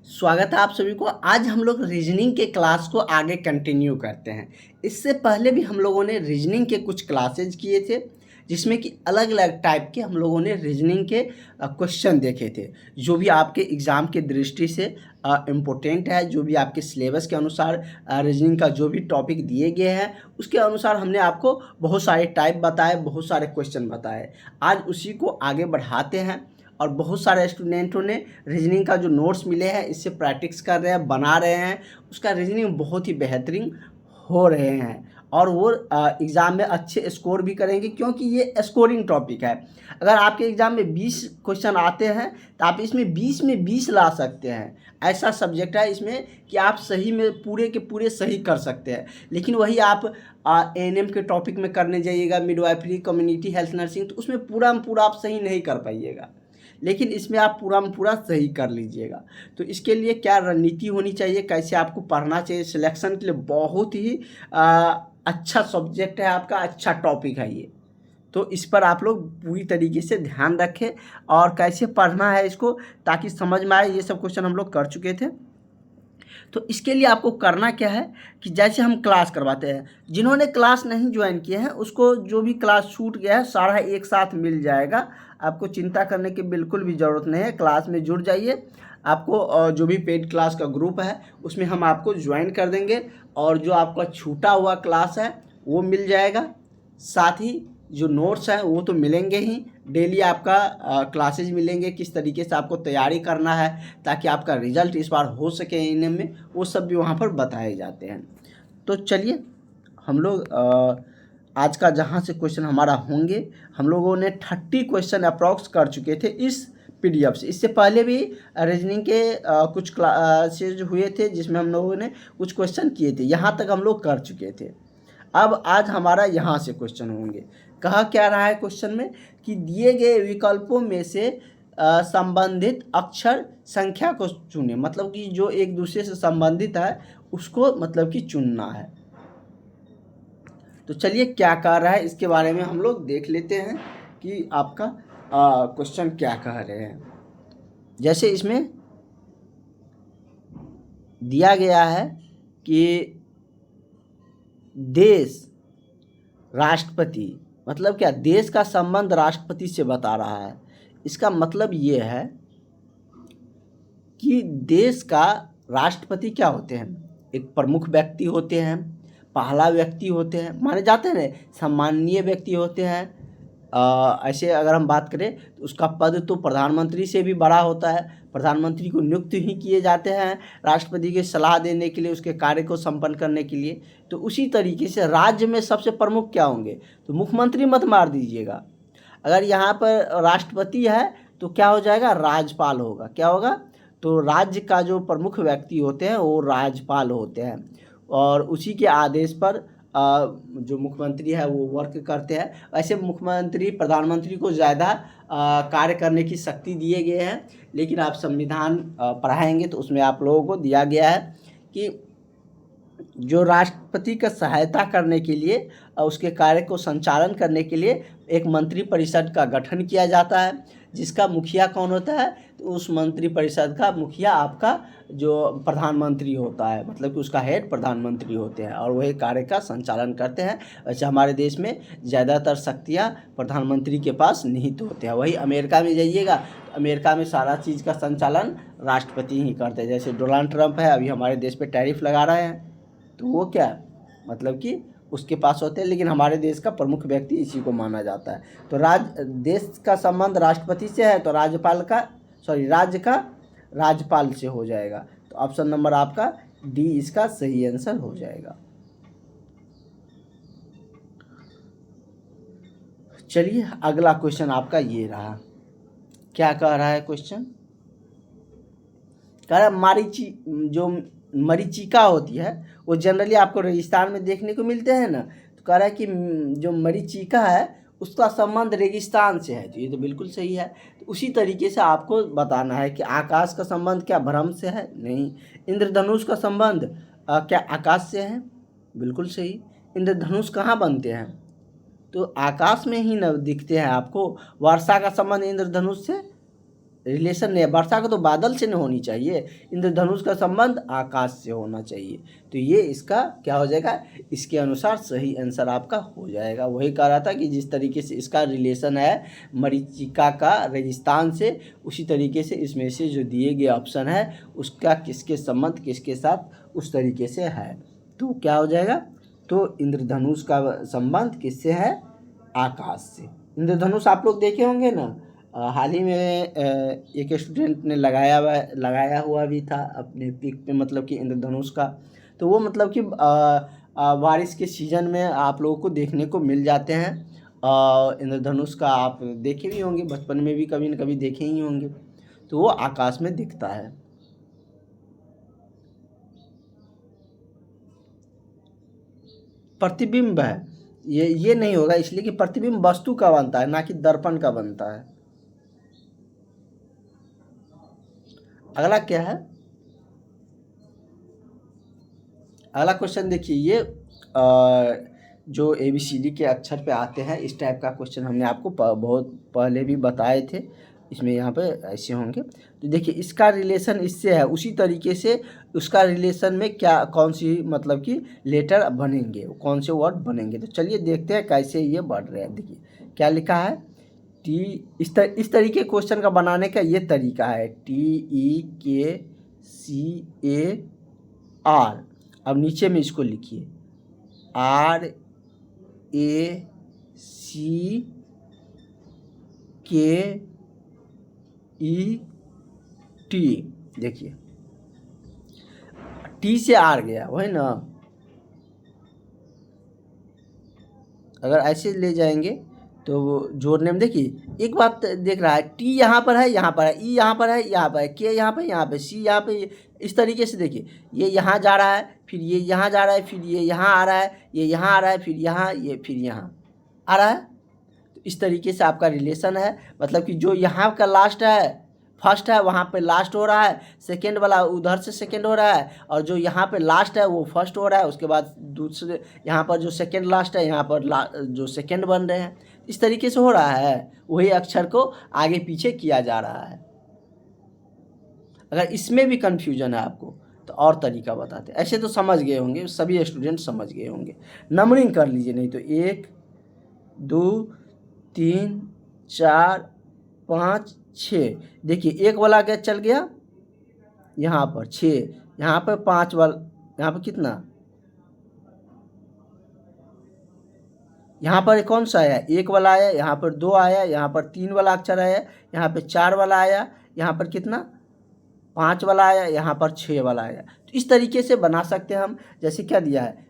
स्वागत है आप सभी को। आज हम लोग रीजनिंग के क्लास को आगे कंटिन्यू करते हैं। इससे पहले भी हम लोगों ने रीजनिंग के कुछ क्लासेज किए थे, जिसमें कि अलग अलग टाइप के हम लोगों ने रीजनिंग के क्वेश्चन देखे थे, जो भी आपके एग्ज़ाम की दृष्टि से इम्पोर्टेंट है, जो भी आपके सिलेबस के अनुसार रीजनिंग का जो भी टॉपिक दिए गए हैं उसके अनुसार हमने आपको बहुत सारे टाइप बताए, बहुत सारे क्वेश्चन बताए। आज उसी को आगे बढ़ाते हैं और बहुत सारे स्टूडेंटों ने रीजनिंग का जो नोट्स मिले हैं इससे प्रैक्टिस कर रहे हैं, बना रहे हैं। उसका रीजनिंग बहुत ही बेहतरीन हो रहे हैं और वो एग्ज़ाम में अच्छे स्कोर भी करेंगे, क्योंकि ये स्कोरिंग टॉपिक है। अगर आपके एग्ज़ाम में 20 क्वेश्चन आते हैं तो आप इसमें 20 में 20 ला सकते हैं। ऐसा सब्जेक्ट है इसमें कि आप सही में पूरे के पूरे सही कर सकते हैं। लेकिन वही आप एएनएम के टॉपिक में करने जाइएगा, मिडवाइफरी, कम्युनिटी हेल्थ नर्सिंग, तो उसमें पूरा में पूरा आप सही नहीं कर पाइएगा। लेकिन इसमें आप पूरा में पूरा सही कर लीजिएगा। तो इसके लिए क्या रणनीति होनी चाहिए, कैसे आपको पढ़ना चाहिए, सिलेक्शन के लिए बहुत ही अच्छा सब्जेक्ट है आपका, अच्छा टॉपिक है ये। तो इस पर आप लोग पूरी तरीके से ध्यान रखें और कैसे पढ़ना है इसको, ताकि समझ में आए। ये सब क्वेश्चन हम लोग कर चुके थे। तो इसके लिए आपको करना क्या है कि जैसे हम क्लास करवाते हैं, जिन्होंने क्लास नहीं ज्वाइन किए हैं उसको जो भी क्लास छूट गया है सारा एक साथ मिल जाएगा। आपको चिंता करने की बिल्कुल भी ज़रूरत नहीं है। क्लास में जुड़ जाइए। आपको जो भी पेड क्लास का ग्रुप है उसमें हम आपको ज्वाइन कर देंगे और जो आपका छूटा हुआ क्लास है वो मिल जाएगा। साथ ही जो नोट्स हैं वो तो मिलेंगे ही, डेली आपका क्लासेज मिलेंगे, किस तरीके से आपको तैयारी करना है ताकि आपका रिजल्ट इस बार हो सके एएनएम में, वो सब भी वहाँ पर बताए जाते हैं। तो चलिए हम लोग आज का जहाँ से क्वेश्चन हमारा होंगे, हम लोगों ने 30 क्वेश्चन अप्रॉक्स कर चुके थे इस पीडीएफ से। इससे पहले भी रीजनिंग के कुछ क्लासेज हुए थे जिसमें हम लोगों ने कुछ क्वेश्चन किए थे, यहाँ तक हम लोग कर चुके थे। अब आज हमारा यहाँ से क्वेश्चन होंगे। कहा क्या रहा है क्वेश्चन में कि दिए गए विकल्पों में से संबंधित अक्षर संख्या को चुनें। मतलब कि जो एक दूसरे से संबंधित है उसको मतलब कि चुनना है। तो चलिए क्या कह रहा है इसके बारे में हम लोग देख लेते हैं कि आपका क्वेश्चन क्या कह रहे हैं। जैसे इसमें दिया गया है कि देश राष्ट्रपति, मतलब क्या, देश का संबंध राष्ट्रपति से बता रहा है। इसका मतलब ये है कि देश का राष्ट्रपति क्या होते हैं, एक प्रमुख व्यक्ति होते हैं, पहला व्यक्ति होते हैं, माने जाते हैं ना, सम्माननीय व्यक्ति होते हैं। ऐसे अगर हम बात करें तो उसका पद तो प्रधानमंत्री से भी बड़ा होता है। प्रधानमंत्री को नियुक्त ही किए जाते हैं राष्ट्रपति की सलाह देने के लिए, उसके कार्य को संपन्न करने के लिए। तो उसी तरीके से राज्य में सबसे प्रमुख क्या होंगे, तो मुख्यमंत्री मत मार दीजिएगा। अगर यहाँ पर राष्ट्रपति है तो क्या हो जाएगा, राज्यपाल होगा। क्या होगा, तो राज्य का जो प्रमुख व्यक्ति होते हैं वो राज्यपाल होते हैं और उसी के आदेश पर जो मुख्यमंत्री है वो वर्क करते हैं। ऐसे मुख्यमंत्री प्रधानमंत्री को ज़्यादा कार्य करने की शक्ति दिए गए हैं। लेकिन आप संविधान पढ़ाएंगे तो उसमें आप लोगों को दिया गया है कि जो राष्ट्रपति का सहायता करने के लिए उसके कार्य को संचालन करने के लिए एक मंत्रिपरिषद का गठन किया जाता है, जिसका मुखिया कौन होता है, तो उस मंत्रिपरिषद का मुखिया आपका जो प्रधानमंत्री होता है, मतलब कि उसका हेड प्रधानमंत्री होते हैं और वही कार्य का संचालन करते हैं। वैसे हमारे देश में ज़्यादातर शक्तियाँ प्रधानमंत्री के पास निहित होते हैं। वही अमेरिका में जाइएगा तो अमेरिका में सारा चीज़ का संचालन राष्ट्रपति ही करते हैं। जैसे डोनाल्ड ट्रंप है, अभी हमारे देश पे टैरिफ लगा रहे हैं, तो वो क्या, मतलब कि उसके पास होते हैं। लेकिन हमारे देश का प्रमुख व्यक्ति इसी को माना जाता है। तो देश का संबंध राष्ट्रपति से है तो राज्य का राज्यपाल से हो जाएगा। तो ऑप्शन नंबर आपका डी इसका सही आंसर हो जाएगा। चलिए अगला क्वेश्चन आपका ये रहा। क्या कह रहा है क्वेश्चन, कह रहा है जो मरीचिका होती है वो जनरली आपको रेगिस्तान में देखने को मिलते हैं ना। तो कह रहा है कि जो मरीचिका है उसका संबंध रेगिस्तान से है। तो ये तो बिल्कुल सही है। तो उसी तरीके से आपको बताना है कि आकाश का संबंध क्या भ्रम से है, नहीं। इंद्रधनुष का संबंध क्या आकाश से है, बिल्कुल सही। इंद्रधनुष कहाँ बनते हैं, तो आकाश में ही न दिखते हैं आपको। वर्षा का संबंध इंद्रधनुष से रिलेशन नहीं है। वर्षा का तो बादल से नहीं होनी चाहिए, इंद्रधनुष का संबंध आकाश से होना चाहिए। तो ये इसका क्या हो जाएगा, इसके अनुसार सही आंसर आपका हो जाएगा। वही कह रहा था कि जिस तरीके से इसका रिलेशन है मरीचिका का रेगिस्तान से, उसी तरीके से इसमें से जो दिए गए ऑप्शन है उसका किसके संबंध किसके साथ उस तरीके से है। तो क्या हो जाएगा, तो इंद्रधनुष का संबंध किससे है, आकाश से। इंद्रधनुष आप लोग देखे होंगे ना, हाल ही में एक स्टूडेंट ने लगाया हुआ भी था अपने पिक पे, मतलब कि इंद्रधनुष का। तो वो मतलब कि बारिश के सीज़न में आप लोगों को देखने को मिल जाते हैं। इंद्रधनुष का आप देखे भी होंगे, बचपन में भी कभी न कभी देखे ही होंगे। तो वो आकाश में दिखता है। प्रतिबिंब है, ये नहीं होगा, इसलिए कि प्रतिबिंब वस्तु का बनता है ना कि दर्पण का बनता है। अगला क्या है, अगला क्वेश्चन देखिए, ये जो ABCD के अक्षर पे आते हैं इस टाइप का क्वेश्चन हमने आपको बहुत पहले भी बताए थे। इसमें यहाँ पे ऐसे होंगे। तो देखिए इसका रिलेशन इससे है, उसी तरीके से उसका रिलेशन में क्या कौन सी मतलब कि लेटर बनेंगे, कौन से वर्ड बनेंगे। तो चलिए देखते हैं कैसे ये बढ़ रहे हैं। देखिए क्या लिखा है, टी, इस तरीके क्वेश्चन का बनाने का ये तरीका है, TEKCAR। अब नीचे में इसको लिखिए RACKET। देखिए टी से आर गया, वही ना। अगर ऐसे ले जाएंगे तो जोड़ने में देखिए एक बात देख रहा है, टी यहाँ पर है, यहाँ पर है, ई यहाँ पर है, यहाँ पर है, के यहाँ पर, यहाँ पे सी यहाँ पे। इस तरीके से देखिए ये यहाँ जा रहा है, फिर ये यहाँ जा रहा है, फिर ये यहाँ आ रहा है, ये यहाँ आ रहा है, फिर यहाँ, ये फिर यहाँ आ रहा है। तो इस तरीके से आपका रिलेशन है, मतलब कि जो यहाँ का लास्ट है फर्स्ट है वहाँ पे लास्ट हो रहा है, सेकेंड वाला उधर से सेकेंड हो रहा है, और जो यहाँ पे लास्ट है वो फर्स्ट हो रहा है, उसके बाद दूसरे यहाँ पर जो सेकेंड लास्ट है यहाँ पर जो सेकेंड बन रहे हैं। इस तरीके से हो रहा है, वही अक्षर को आगे पीछे किया जा रहा है। अगर इसमें भी कन्फ्यूजन है आपको तो और तरीका बताते हैं। ऐसे तो समझ गए होंगे, सभी स्टूडेंट समझ गए होंगे। नंबरिंग कर लीजिए, नहीं तो 1 2 3 4 5 6। देखिए एक वाला क्या चल गया यहाँ पर 6, यहाँ पर 5 वाला, यहाँ पर कितना, यहाँ पर कौन सा आया, 1 वाला आया, यहाँ पर 2 आया, यहाँ पर 3 वाला अक्षर आया, यहाँ पर 4 वाला आया, यहाँ पर कितना 5 वाला आया, यहाँ पर 6 वाला आया। तो इस तरीके से बना सकते हैं हम। जैसे क्या दिया है,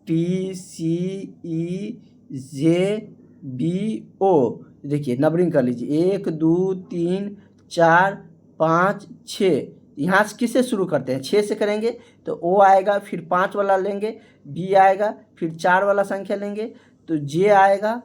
TCEJBO। देखिए नंबरिंग कर लीजिए 1 2 3 4 5 6। यहाँ से किससे शुरू करते हैं, 6 से करेंगे तो O आएगा, फिर 5 वाला लेंगे, B आएगा, फिर 4 वाला संख्या लेंगे तो J आएगा,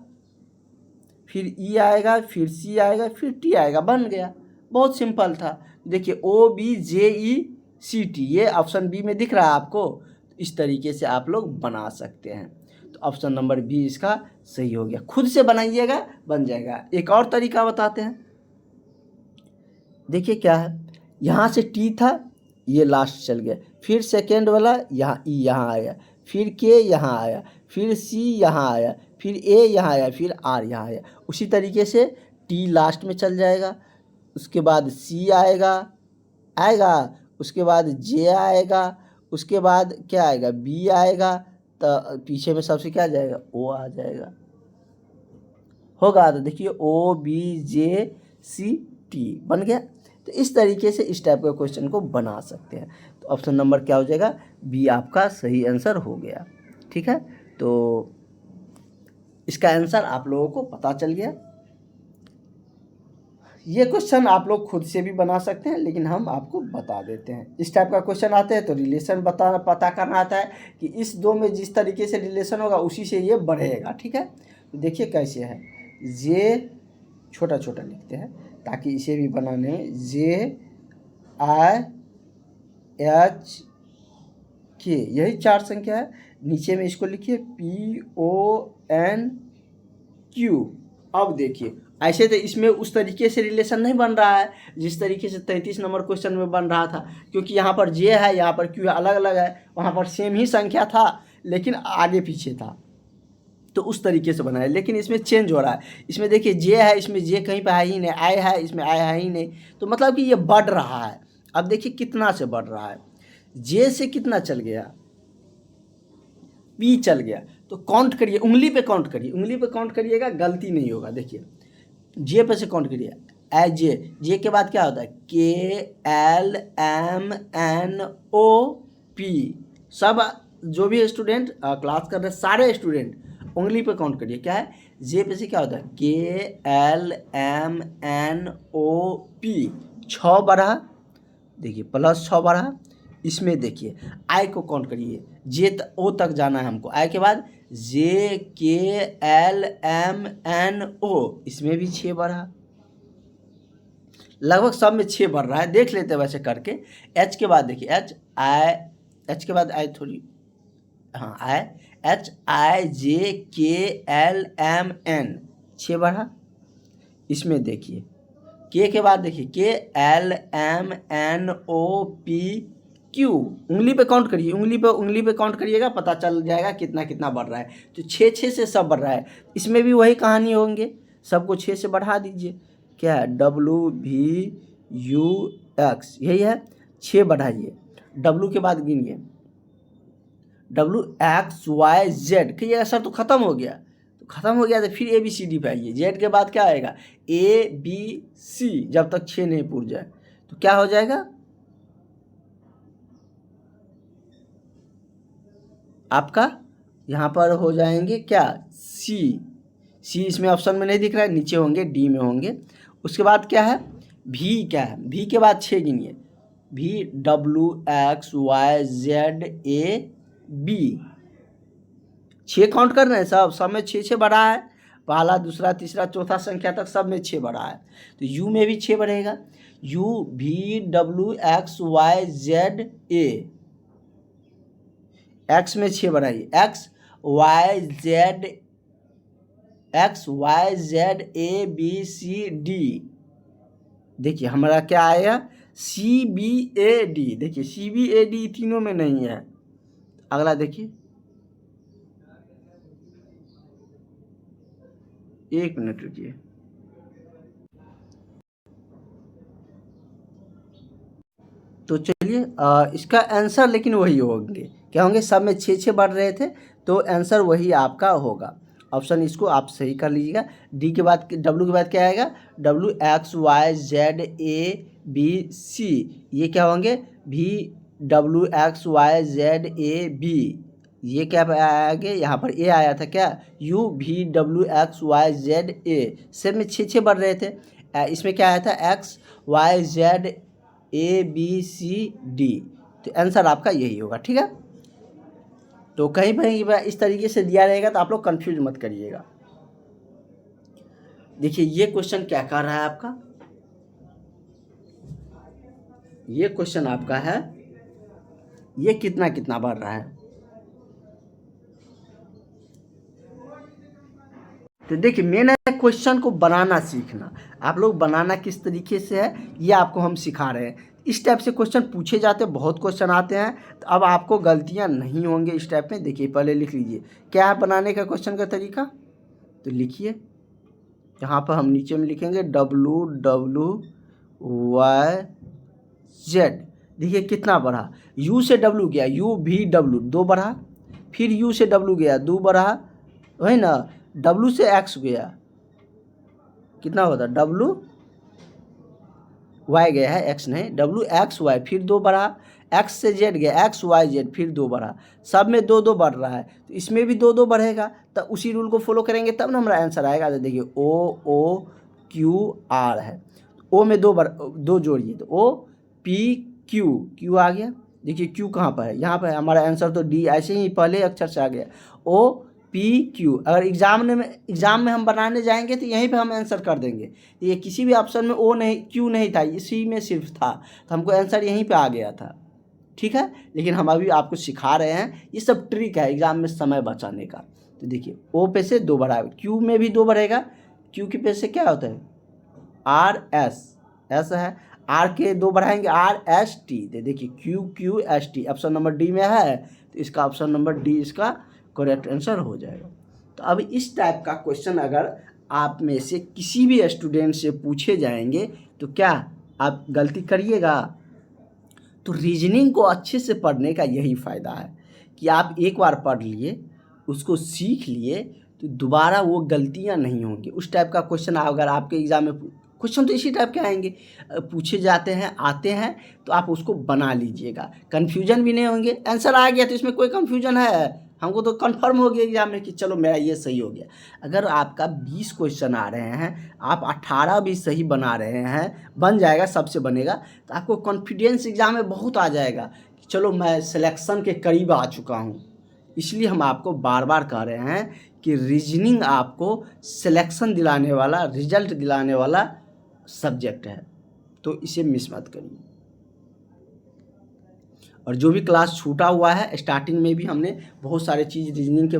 फिर E आएगा, फिर C आएगा, फिर T आएगा, बन गया। बहुत सिंपल था। देखिए OBJECT, ये ऑप्शन बी में दिख रहा है आपको। इस तरीके से आप लोग बना सकते हैं। तो ऑप्शन नंबर बी इसका सही हो गया। खुद से बनाइएगा, बन जाएगा। एक और तरीका बताते हैं। देखिए क्या है, यहाँ से टी था, ये लास्ट चल गया, फिर सेकेंड वाला यहाँ ई यहाँ आया, फिर के यहाँ आया, फिर सी यहाँ आया, फिर ए यहाँ आया, फिर आर यहाँ आया। उसी तरीके से टी लास्ट में चल जाएगा, उसके बाद सी आएगा, उसके बाद जे आएगा, उसके बाद क्या आएगा, बी आएगा, तो पीछे में सबसे क्या आ जाएगा, ओ आ जाएगा। होगा तो देखिए OBJCT बन गया। तो इस तरीके से इस टाइप का क्वेश्चन को बना सकते हैं। तो ऑप्शन नंबर क्या हो जाएगा, बी आपका सही आंसर हो गया। ठीक है, तो इसका आंसर आप लोगों को पता चल गया। ये क्वेश्चन आप लोग खुद से भी बना सकते हैं, लेकिन हम आपको बता देते हैं। इस टाइप का क्वेश्चन आते हैं तो रिलेशन पता करना आता है कि इस दो में जिस तरीके से रिलेशन होगा उसी से ये बढ़ेगा। ठीक है, तो देखिए कैसे है, जे छोटा छोटा लिखते हैं ताकि इसे भी बनाने में, JIHK, यही 4 संख्या है। नीचे में इसको लिखिए PONQ। अब देखिए ऐसे तो इसमें उस तरीके से रिलेशन नहीं बन रहा है जिस तरीके से 33 नंबर क्वेश्चन में बन रहा था, क्योंकि यहाँ पर जे है, यहाँ पर क्यू अलग अलग है, वहाँ पर सेम ही संख्या था लेकिन आगे पीछे था, तो उस तरीके से बना है। लेकिन इसमें चेंज हो रहा है, इसमें देखिए जे है, इसमें जे कहीं पर है ही नहीं, आई है, इसमें आई है ही नहीं, तो मतलब कि ये बढ़ रहा है। अब देखिए कितना से बढ़ रहा है, जे से कितना चल गया, पी चल गया, तो काउंट करिए, उंगली पे काउंट करिए, उंगली पे काउंट करिएगा, गलती नहीं होगा। देखिए जे पे से काउंट करिए, ए जे के बाद क्या होता है, KLMNO सब जो भी स्टूडेंट क्लास कर रहे हैं, सारे स्टूडेंट उंगली पे काउंट करिए, क्या है, जे पे से क्या होता है, KLMNOP, 6 बढ़ा, देखिए +6 बढ़ा। इसमें देखिए आई को काउंट करिए, जे ओ तक जाना है हमको, आई के बाद JKLMNO, इसमें भी 6 बढ़ा, लगभग सब में 6 बढ़ रहा है, देख लेते हैं वैसे करके। एच के बाद देखिए एच के बाद आई थोड़ी, हाँ आई, HIJKLMN 6 बढ़ा। इसमें देखिए के बाद देखिए KLMNOPQ, उंगली पे काउंट करिए, उंगली पे काउंट करिएगा, पता चल जाएगा कितना कितना बढ़ रहा है। तो 6 से सब बढ़ रहा है, इसमें भी वही कहानी होंगे, सबको 6 से बढ़ा दीजिए। क्या है, WVUX, यही है, 6 बढ़ाइए। W के बाद गिनिए, WXYZ, कहिएगा सर तो ख़त्म हो गया, तो ख़त्म हो गया तो फिर ABCD पे आइए, Z के बाद क्या आएगा, ABC, जब तक 6 नहीं पूर जाए, तो क्या हो जाएगा आपका, यहाँ पर हो जाएंगे क्या, C इसमें ऑप्शन में नहीं दिख रहा है, नीचे होंगे, D में होंगे। उसके बाद क्या है, V, क्या है, V के बाद 6 गिनिए, VWXYZAB, 6 काउंट कर रहे हैं, सब में 6 बढ़ा है, पहला दूसरा तीसरा चौथा संख्या तक सब में 6 बढ़ा है। तो U में भी 6 बढ़ेगा, UVWXYZA, X में 6 बढ़ाइए, XYZABCD, देखिए हमारा क्या आएगा, CBAD, देखिए CBAD तीनों में नहीं है। अगला देखिए, 1 मिनट रुकिए, तो चलिए इसका आंसर लेकिन वही होंगे, क्या होंगे, सब में 6 बढ़ रहे थे, तो आंसर वही आपका होगा। ऑप्शन इसको आप सही कर लीजिएगा। डी के बाद, W के बाद क्या आएगा, WXYZABC, ये क्या होंगे, VWXYZAB, ये क्या आगे, यहाँ पर ए आया था क्या, UVWXYZA, सब में 6 बढ़ रहे थे। इसमें क्या आया था, XYZABCD, तो आंसर आपका यही होगा। ठीक है, तो कहीं पर इस तरीके से दिया रहेगा तो आप लोग कंफ्यूज मत करिएगा। देखिए ये क्वेश्चन क्या कर रहा है आपका, ये क्वेश्चन आपका है, ये कितना कितना बढ़ रहा है, तो देखिए मेन है क्वेश्चन को बनाना सीखना। आप लोग बनाना किस तरीके से है ये आपको हम सिखा रहे हैं। इस टाइप से क्वेश्चन पूछे जाते हैं, बहुत क्वेश्चन आते हैं, तो अब आपको गलतियां नहीं होंगे इस टाइप में। देखिए पहले लिख लीजिए क्या है बनाने का क्वेश्चन का तरीका, तो लिखिए, यहाँ पर हम नीचे में लिखेंगे WWYZ, देखिए कितना बढ़ा, U से W गया, UVW 2 बढ़ा, फिर U से W गया 2 बढ़ा, वही ना, W से X गया, कितना होता, WY गया है, X नहीं, WXY फिर 2 बढ़ा, X से Z गया, XYZ फिर 2 बढ़ा, सब में 2 बढ़ रहा है, तो इसमें भी 2 बढ़ेगा, तो उसी रूल को फॉलो करेंगे तब ना हमारा आंसर आएगा। तो देखिए OOQR है, O में 2 जोड़िए, तो OPQ, आ गया, देखिए Q कहाँ पर है, यहाँ पर है, हमारा आंसर तो D, ऐसे ही पहले अक्षर से आ गया, OPQ। अगर एग्जाम में हम बनाने जाएंगे तो यहीं पे हम आंसर कर देंगे, तो ये किसी भी ऑप्शन में O नहीं, Q नहीं था, इसी में सिर्फ था, तो हमको आंसर यहीं पे आ गया था। ठीक है, लेकिन हम अभी आपको सिखा रहे हैं, ये सब ट्रिक है एग्जाम में समय बचाने का। तो देखिए O पे से 2 बढ़ा, Q में भी 2 बढ़ेगा, क्यू के पेज से क्या होता है आर एस, एस है, आर के 2 बढ़ाएंगे आर एस टी, देखिए Q Q S T option number D में है, तो इसका ऑप्शन नंबर डी इसका करेक्ट आंसर हो जाएगा। तो अब इस टाइप का क्वेश्चन अगर आप में से किसी भी स्टूडेंट से पूछे जाएंगे तो क्या आप गलती करिएगा? तो रीजनिंग को अच्छे से पढ़ने का यही फ़ायदा है कि आप एक बार पढ़ लिए, उसको सीख लिए, तो दोबारा वो गलतियां नहीं होंगी। उस टाइप का क्वेश्चन अगर आपके एग्ज़ाम में, क्वेश्चन तो इसी टाइप के आएंगे, पूछे जाते हैं, आते हैं, तो आप उसको बना लीजिएगा, कन्फ्यूजन भी नहीं होंगे। आंसर आ गया तो इसमें कोई कन्फ्यूजन है? हमको तो कंफर्म हो गया एग्जाम में कि चलो मेरा ये सही हो गया। अगर आपका 20 क्वेश्चन आ रहे हैं, आप 18 भी सही बना रहे हैं, बन जाएगा, सबसे बनेगा, तो आपको कॉन्फिडेंस एग्जाम में बहुत आ जाएगा कि चलो मैं सिलेक्शन के करीब आ चुका हूँ। इसलिए हम आपको बार बार कह रहे हैं कि रीजनिंग आपको सिलेक्शन दिलाने वाला, रिजल्ट दिलाने वाला सब्जेक्ट है, तो इसे मिस मत करिए। और जो भी क्लास छूटा हुआ है, स्टार्टिंग में भी हमने बहुत सारे चीज़ रीजनिंग के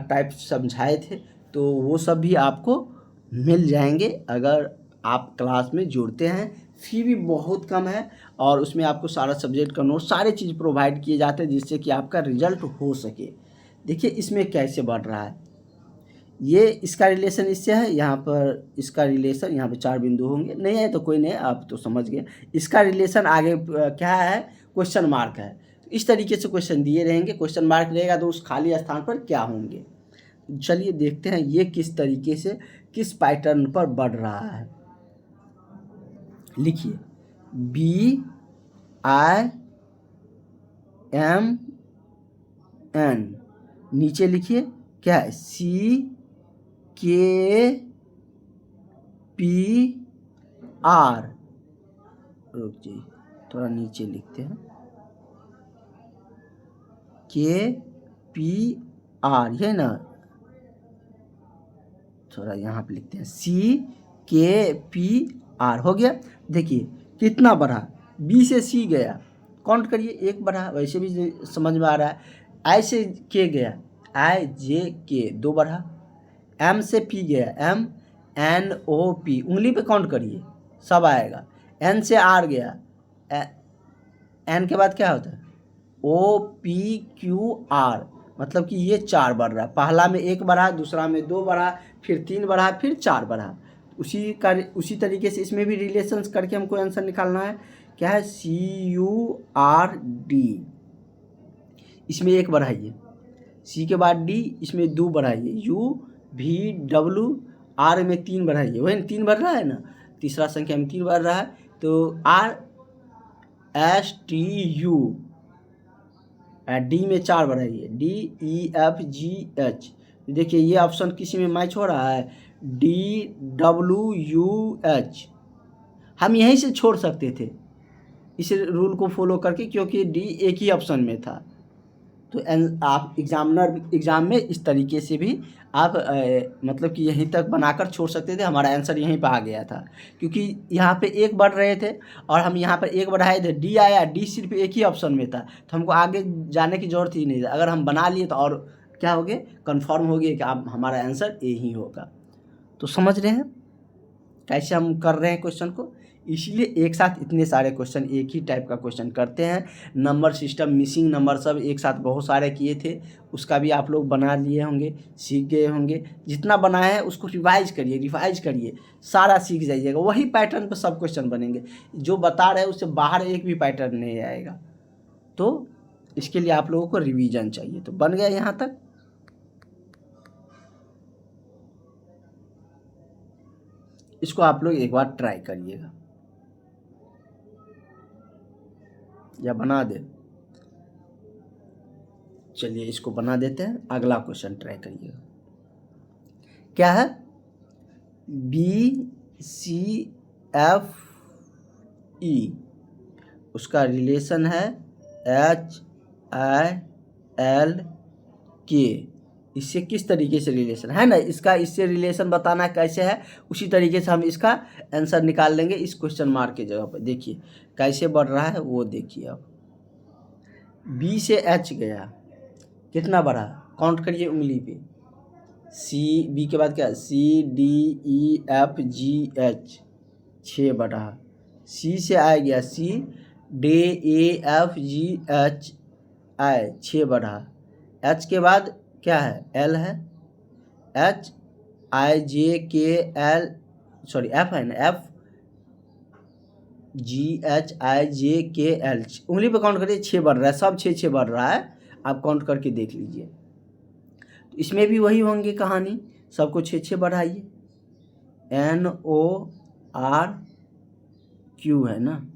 टाइप समझाए थे, तो वो सब भी आपको मिल जाएंगे अगर आप क्लास में जुड़ते हैं। फी भी बहुत कम है और उसमें आपको सारा सब्जेक्ट का नोट, सारे चीज़ प्रोवाइड किए जाते हैं जिससे कि आपका रिजल्ट हो सके। देखिए इसमें कैसे बढ़ रहा है, ये इसका रिलेशन इससे है, यहाँ पर इसका रिलेशन, यहाँ पे 4 बिंदु होंगे, नहीं है तो कोई नहीं, आप तो समझ गए। इसका रिलेशन आगे क्या है, क्वेश्चन मार्क है। तो इस तरीके से क्वेश्चन दिए रहेंगे, क्वेश्चन मार्क रहेगा तो उस खाली स्थान पर क्या होंगे। चलिए देखते हैं ये किस तरीके से, किस पैटर्न पर बढ़ रहा है। लिखिए BIMN, नीचे लिखिए क्या है CKPR, रुक जाइए थोड़ा नीचे लिखते हैं, KPR, ये ना, थोड़ा यहाँ पे लिखते हैं CKPR, हो गया। देखिए कितना बढ़ा, B से C गया, काउंट करिए, 1 बढ़ा, वैसे भी समझ में आ रहा है। I से K गया, IJK 2 बढ़ा, M से P गया, MNOP, उंगली पे काउंट करिए, सब आएगा। N से R गया, N के बाद क्या होता है OPQR, मतलब कि ये 4 बढ़ रहा है। पहला में 1 बढ़ा, दूसरा में 2 बढ़ा, फिर 3 बढ़ा, फिर 4 बढ़ा। उसी तरीके से इसमें भी रिलेशंस करके हमको आंसर निकालना है। क्या है CURD, इसमें 1 बढ़ाइए, C के बाद D, इसमें 2 बढ़ाइए, UVWR में 3 बढ़ाइए, वही 3 बढ़ रहा है ना, तीसरा संख्या में 3 बढ़ रहा है, तो RSTU, D में 4 बढ़ाइए, DEFGH। देखिए ये ऑप्शन किसी में मैच हो रहा है, DWH, हम यहीं से छोड़ सकते थे इस रूल को फॉलो करके, क्योंकि D एक ही ऑप्शन में था। तो आप एग्ज़ाम में इस तरीके से भी आप मतलब कि यहीं तक बनाकर छोड़ सकते थे, हमारा आंसर यहीं पर आ गया था, क्योंकि यहाँ पे 1 बढ़ रहे थे और हम यहाँ पर 1 बढ़ाए थे, D आया, D सिर्फ एक ही ऑप्शन में था, तो हमको आगे जाने की ज़रूरत ही नहीं था। अगर हम बना लिए तो और क्या हो गया, कन्फर्म हो गया कि आप हमारा आंसर ए ही होगा। तो समझ रहे हैं कैसे हम कर रहे हैं क्वेश्चन को, इसलिए एक साथ इतने सारे क्वेश्चन, एक ही टाइप का क्वेश्चन करते हैं। नंबर सिस्टम, मिसिंग नंबर सब एक साथ बहुत सारे किए थे, उसका भी आप लोग बना लिए होंगे, सीख गए होंगे। जितना बनाए हैं उसको रिवाइज करिए, सारा सीख जाइएगा, वही पैटर्न पर सब क्वेश्चन बनेंगे। जो बता रहे हैं उससे बाहर एक भी पैटर्न नहीं आएगा। तो इसके लिए आप लोगों को रिवीजन चाहिए। तो बन गया यहाँ तक। इसको आप लोग एक बार ट्राई करिएगा या बना दे। चलिए इसको बना देते हैं, अगला क्वेश्चन ट्राई करिएगा। क्या है, BCFE, उसका रिलेशन है HILK। इससे किस तरीके से रिलेशन है ना, इसका इससे रिलेशन बताना कैसे है, उसी तरीके से हम इसका आंसर निकाल लेंगे इस क्वेश्चन मार्क के जगह पर। देखिए कैसे बढ़ रहा है वो देखिए। अब B से H गया, कितना बढ़ा, काउंट करिए उंगली पे, सी, बी के बाद क्या, C D E F G H 6/, C से आ गया C, D A F G H I 6/, H के बाद क्या है, एल है, एच आई जे के एल, सॉरी एफ है ना, एफ जी एच आई जे के एल, उंगली पे काउंट करिए, 6 बढ़ रहा है, सब 6 बढ़ रहा है, आप काउंट करके देख लीजिए। तो इसमें भी वही होंगे कहानी, सबको 6 बढ़ाइए, एन ओ आर क्यू है ना,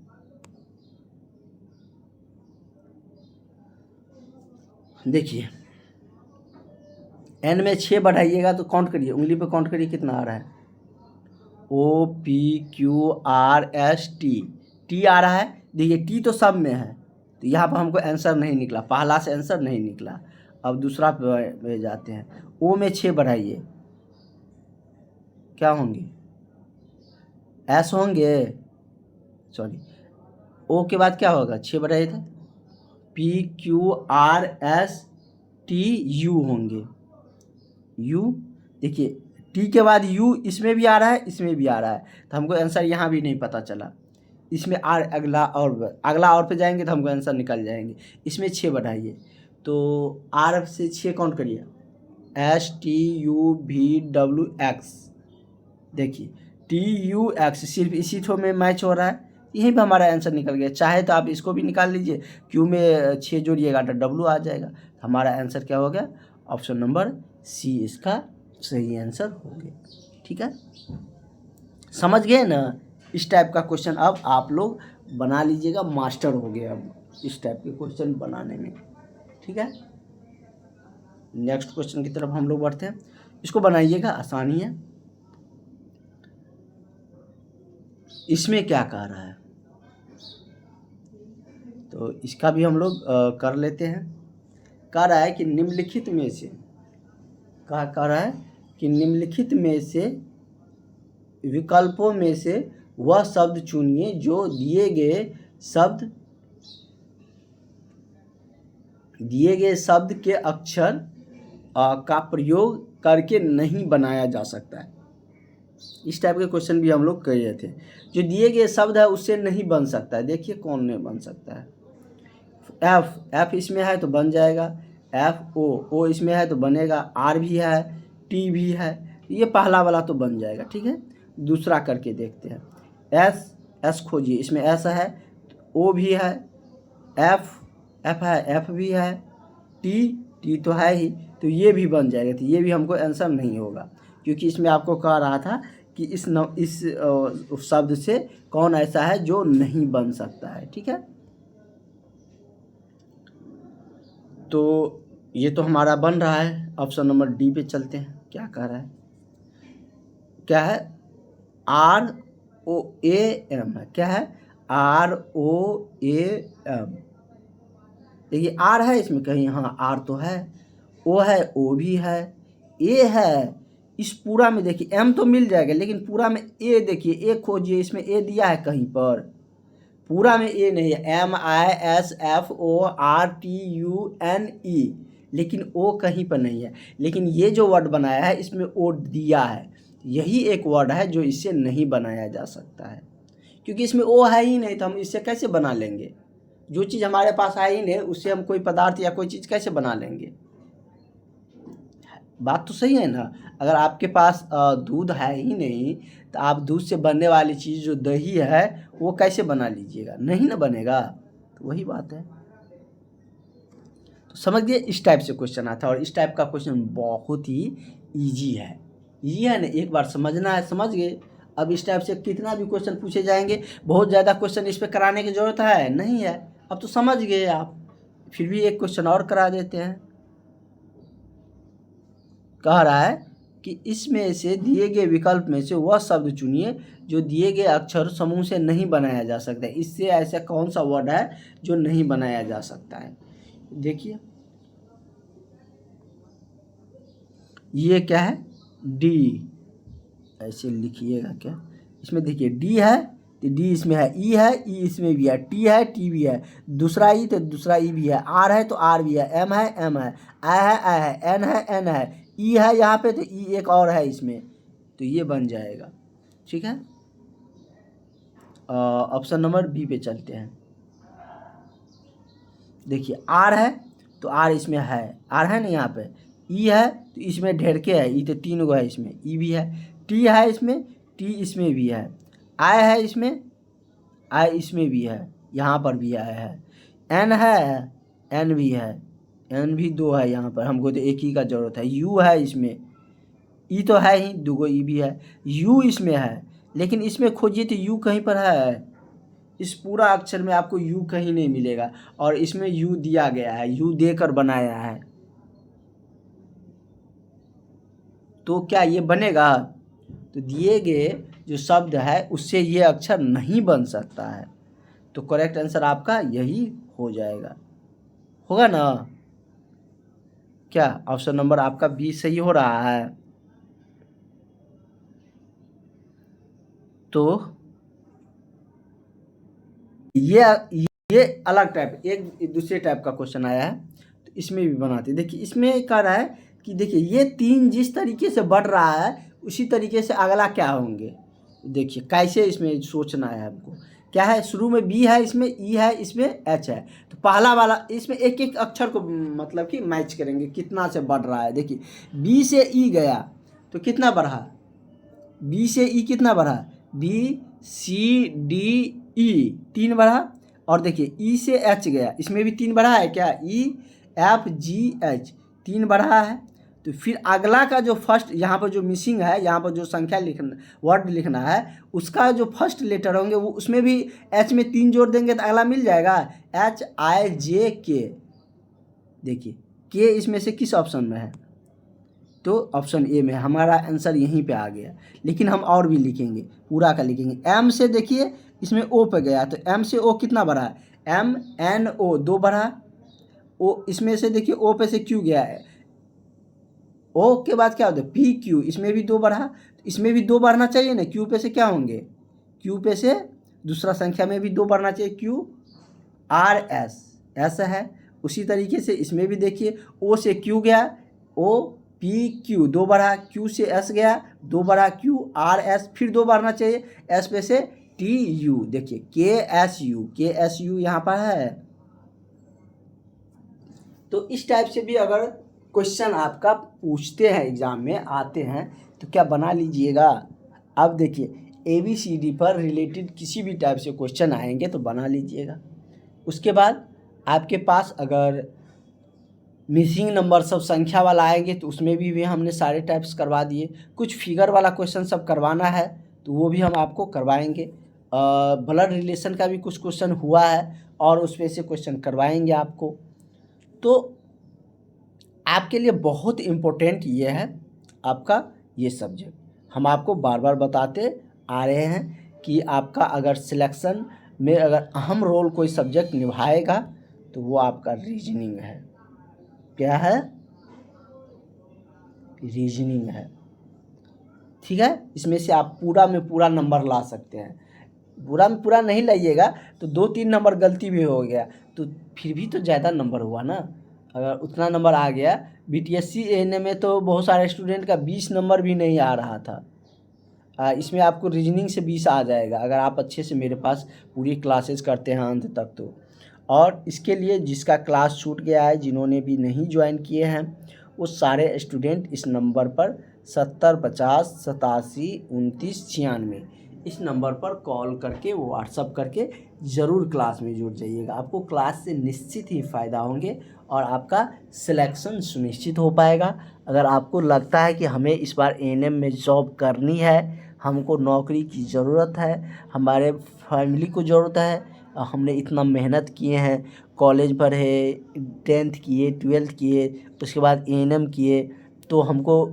देखिए एन में 6 बढ़ाइएगा तो काउंट करिए, उंगली पे काउंट करिए कितना आ रहा है, O P Q R S T, T आ रहा है, देखिए टी तो सब में है, तो यहाँ पर हमको आंसर नहीं निकला, पहला से आंसर नहीं निकला। अब दूसरा पे जाते हैं, ओ में 6 बढ़ाइए, क्या होंगे, एस होंगे, सॉरी ओ के बाद क्या होगा, 6 बढ़ाइए थे, P Q R S T U होंगे, यू, देखिए टी के बाद यू इसमें भी आ रहा है, इसमें भी आ रहा है, तो हमको आंसर यहाँ भी नहीं पता चला, इसमें आर अगला और पे जाएंगे तो हमको आंसर निकल जाएंगे। इसमें 6 बढ़ाइए, तो आर से 6 काउंट करिए, S T U V W x, देखिए टी यू एक्स सिर्फ इसी थ्रो में मैच हो रहा है, यहीं पे हमारा आंसर निकल गया। चाहे तो आप इसको भी निकाल लीजिए, क्यू में 6 जोड़िएगा तो डब्ल्यू आ जाएगा, हमारा आंसर क्या हो गया, ऑप्शन नंबर सी इसका सही आंसर हो गया। ठीक है, समझ गए ना, इस टाइप का क्वेश्चन अब आप लोग बना लीजिएगा, मास्टर हो गए अब इस टाइप के क्वेश्चन बनाने में। ठीक है, नेक्स्ट क्वेश्चन की तरफ हम लोग बढ़ते हैं, इसको बनाइएगा, आसानी है। इसमें क्या कह रहा है, तो इसका भी हम लोग कर लेते हैं। कह रहा है कि निम्नलिखित में से, क्या कह रहा है कि निम्नलिखित में से विकल्पों में से वह शब्द चुनिए जो दिए गए शब्द के अक्षर का प्रयोग करके नहीं बनाया जा सकता है। इस टाइप के क्वेश्चन भी हम लोग कर रहे थे, जो दिए गए शब्द है उससे नहीं बन सकता है। देखिए कौन नहीं बन सकता है, एफ इसमें है तो बन जाएगा, एफ ओ इसमें है तो बनेगा, आर भी है, टी भी है, ये पहला वाला तो बन जाएगा। ठीक है, दूसरा करके देखते हैं, एस खोजिए, इसमें एस है, ओ भी है, एफ है, एफ भी है, टी तो है ही, तो ये भी बन जाएगा। तो ये भी हमको आंसर नहीं होगा, क्योंकि इसमें आपको कह रहा था कि इस शब्द से कौन ऐसा है जो नहीं बन सकता है। ठीक है, तो ये तो हमारा बन रहा है। ऑप्शन नंबर डी पे चलते हैं, क्या कह रहा है, क्या है, आर ओ ए एम है, क्या है, आर ओ ए एम, देखिए आर है इसमें कहीं, हाँ आर तो है, ओ है, ओ भी है, ए है, इस पूरा में देखिए एम तो मिल जाएगा, लेकिन पूरा में ए, देखिए ए खोजिए, इसमें ए दिया है कहीं पर, पूरा में ए नहीं है, M I S F O R T U N E, लेकिन ओ कहीं पर नहीं है। लेकिन ये जो वर्ड बनाया है इसमें ओ दिया है, यही एक वर्ड है जो इससे नहीं बनाया जा सकता है, क्योंकि इसमें ओ है ही नहीं, तो हम इससे कैसे बना लेंगे, जो चीज़ हमारे पास है ही नहीं उससे हम कोई पदार्थ या कोई चीज़ कैसे बना लेंगे। बात तो सही है ना, अगर आपके पास दूध है ही नहीं तो आप दूध से बनने वाली चीज़ जो दही है वो कैसे बना लीजिएगा, नहीं ना बनेगा, तो वही बात है। तो समझ गए, इस टाइप से क्वेश्चन आता है, और इस टाइप का क्वेश्चन बहुत ही ईजी है ना, एक बार समझना है, समझ गए। अब इस टाइप से कितना भी क्वेश्चन पूछे जाएंगे, बहुत ज़्यादा क्वेश्चन इस पर कराने की ज़रूरत है नहीं है, अब तो समझ गए आप। फिर भी एक क्वेश्चन और करा देते हैं, कह रहा है कि इसमें से दिए गए विकल्प में से वह शब्द चुनिए जो दिए गए अक्षर समूह से नहीं बनाया जा सकता है। इससे ऐसा कौन सा वर्ड है जो नहीं बनाया जा सकता है, देखिए ये क्या है, डी, ऐसे लिखिएगा क्या, इसमें देखिए डी है तो डी इसमें है, ई है, ई इसमें भी है, टी है, टी भी है, दूसरा ई तो दूसरा ई भी है, आर है तो आर भी है, एम है, एम है, आई है, आई है, एन है, एन है, ई है यहाँ पे, तो ई एक और है इसमें, तो ये बन जाएगा। ठीक है, ऑप्शन नंबर बी पे चलते हैं। देखिए आर है तो आर इसमें है, आर है ना यहाँ पे। ई है तो इसमें ढेर के है, ई तो 3 गो है इसमें, ई भी है। टी है इसमें, टी इसमें भी है। आई है इसमें, आई इसमें भी है, यहाँ पर भी आई है। एन है, एन भी है, एन भी 2 है यहाँ पर, हमको तो एक ही का ज़रूरत है। यू है इसमें, ई तो है ही, 2 गो ई भी है। यू इसमें है, लेकिन इसमें खोजिए तो यू कहीं पर है, इस पूरा अक्षर में आपको यू कहीं नहीं मिलेगा, और इसमें यू दिया गया है, यू देकर बनाया है, तो क्या ये बनेगा? तो दिए गए जो शब्द है उससे ये अक्षर नहीं बन सकता है, तो करेक्ट आंसर आपका यही हो जाएगा, होगा ना? क्या ऑप्शन नंबर आपका बी सही हो रहा है? तो ये अलग टाइप, एक दूसरे टाइप का क्वेश्चन आया है, तो इसमें भी बनाते। देखिए इसमें कह रहा है कि देखिए ये 3 जिस तरीके से बढ़ रहा है उसी तरीके से अगला क्या होंगे। देखिए कैसे इसमें सोचना है हमको। क्या है, शुरू में बी है, इसमें ई है, इसमें एच है, तो पहला वाला इसमें एक एक अक्षर को मतलब कि मैच करेंगे कितना से बढ़ रहा है। देखिए बी से ई गया तो कितना बढ़ा, बी से ई कितना बढ़ा, बी सी डी ई 3 बढ़ा, और देखिए ई से एच गया, इसमें भी 3 बढ़ा है क्या, ई एफ जी एच 3 बढ़ा है। तो फिर अगला का जो फर्स्ट यहाँ पर जो मिसिंग है, यहाँ पर जो संख्या लिखना वर्ड लिखना है, उसका जो फर्स्ट लेटर होंगे वो उसमें भी एच में 3 जोड़ देंगे तो अगला मिल जाएगा, एच आई जे के। देखिए के इसमें से किस ऑप्शन में है, तो ऑप्शन ए में। हमारा आंसर यहीं पे आ गया, लेकिन हम और भी लिखेंगे, पूरा का लिखेंगे। एम से देखिए इसमें ओ पे गया, तो एम से ओ कितना बढ़ा है, एम एन ओ 2 बढ़ा। ओ इसमें से देखिए ओ पे से क्यू गया है, ओ के बाद क्या होता है पी क्यू, इसमें भी 2 बढ़ा, इसमें भी 2 बढ़ना चाहिए ना, क्यू पे से क्या होंगे, क्यू पे से दूसरा संख्या में भी 2 बढ़ना चाहिए, क्यू आर एस, एस है। उसी तरीके से इसमें भी देखिए ओ से क्यू गया, ओ पी क्यू 2 बढ़ा, क्यू से एस गया 2 बढ़ा, क्यू आर एस फिर 2 बढ़ना चाहिए, एस पे से टी यू। देखिए के एस यू यहाँ पर है। तो इस टाइप से भी अगर क्वेश्चन आपका पूछते हैं, एग्ज़ाम में आते हैं, तो क्या बना लीजिएगा। अब देखिए ABCD पर रिलेटेड किसी भी टाइप से क्वेश्चन आएंगे तो बना लीजिएगा। उसके बाद आपके पास अगर मिसिंग नंबर सब संख्या वाला आएंगे तो उसमें भी हमने सारे टाइप्स करवा दिए। कुछ फिगर वाला क्वेश्चन सब करवाना है तो वो भी हम आपको करवाएंगे। ब्लड रिलेशन का भी कुछ क्वेश्चन हुआ है और उस पर से क्वेश्चन करवाएंगे आपको। तो आपके लिए बहुत इम्पोर्टेंट ये है आपका ये सब्जेक्ट, हम आपको बार बार बताते आ रहे हैं कि आपका अगर सिलेक्शन में अगर अहम रोल कोई सब्जेक्ट निभाएगा तो वो आपका रीजनिंग है। क्या है, रीजनिंग है। ठीक है, इसमें से आप पूरा में पूरा नंबर ला सकते हैं। पूरा में पूरा नहीं लाइएगा तो 2-3 नंबर गलती भी हो गया तो फिर भी तो ज़्यादा नंबर हुआ ना। अगर उतना नंबर आ गया, BTSC ANM में तो बहुत सारे स्टूडेंट का 20 नंबर भी नहीं आ रहा था। इसमें आपको रीजनिंग से 20 आ जाएगा अगर आप अच्छे से मेरे पास पूरी क्लासेस करते हैं अंत तक तो। और इसके लिए जिसका क्लास छूट गया है, जिन्होंने भी नहीं ज्वाइन किए हैं, वो सारे स्टूडेंट इस नंबर पर 70 50 87 29 96 इस नंबर पर कॉल करके व्हाट्सअप करके ज़रूर क्लास में जुड़ जाइएगा। आपको क्लास से निश्चित ही फ़ायदा होंगे और आपका सिलेक्शन सुनिश्चित हो पाएगा। अगर आपको लगता है कि हमें इस बार ANM में जॉब करनी है, हमको नौकरी की ज़रूरत है, हमारे फैमिली को ज़रूरत है, हमने इतना मेहनत किए हैं, कॉलेज पढ़े, 10th किए, 12th किए, उसके बाद ANM किए, तो हमको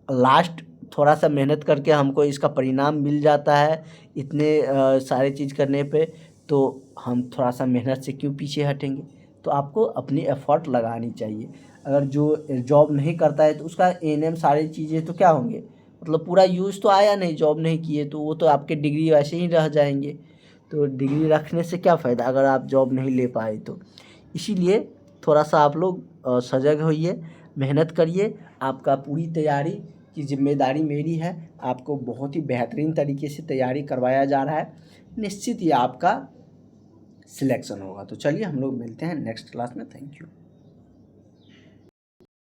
लास्ट थोड़ा सा मेहनत करके हमको इसका परिणाम मिल जाता है इतने सारे चीज़ करने पे, तो हम थोड़ा सा मेहनत से क्यों पीछे हटेंगे। तो आपको अपनी एफ़र्ट लगानी चाहिए। अगर जो जॉब नहीं करता है तो उसका ANM सारी चीज़ें तो क्या होंगे, मतलब पूरा यूज़ तो आया नहीं, जॉब नहीं किए तो वो तो आपके डिग्री वैसे ही रह जाएंगे। तो डिग्री रखने से क्या फ़ायदा अगर आप जॉब नहीं ले पाए तो। इसीलिए थोड़ा सा आप लोग सजग होइए, मेहनत करिए, आपका पूरी तैयारी की जिम्मेदारी मेरी है, आपको बहुत ही बेहतरीन तरीके से तैयारी करवाया जा रहा है, निश्चित ही आपका सिलेक्शन होगा। तो चलिए हम लोग मिलते हैं नेक्स्ट क्लास में। Thank you.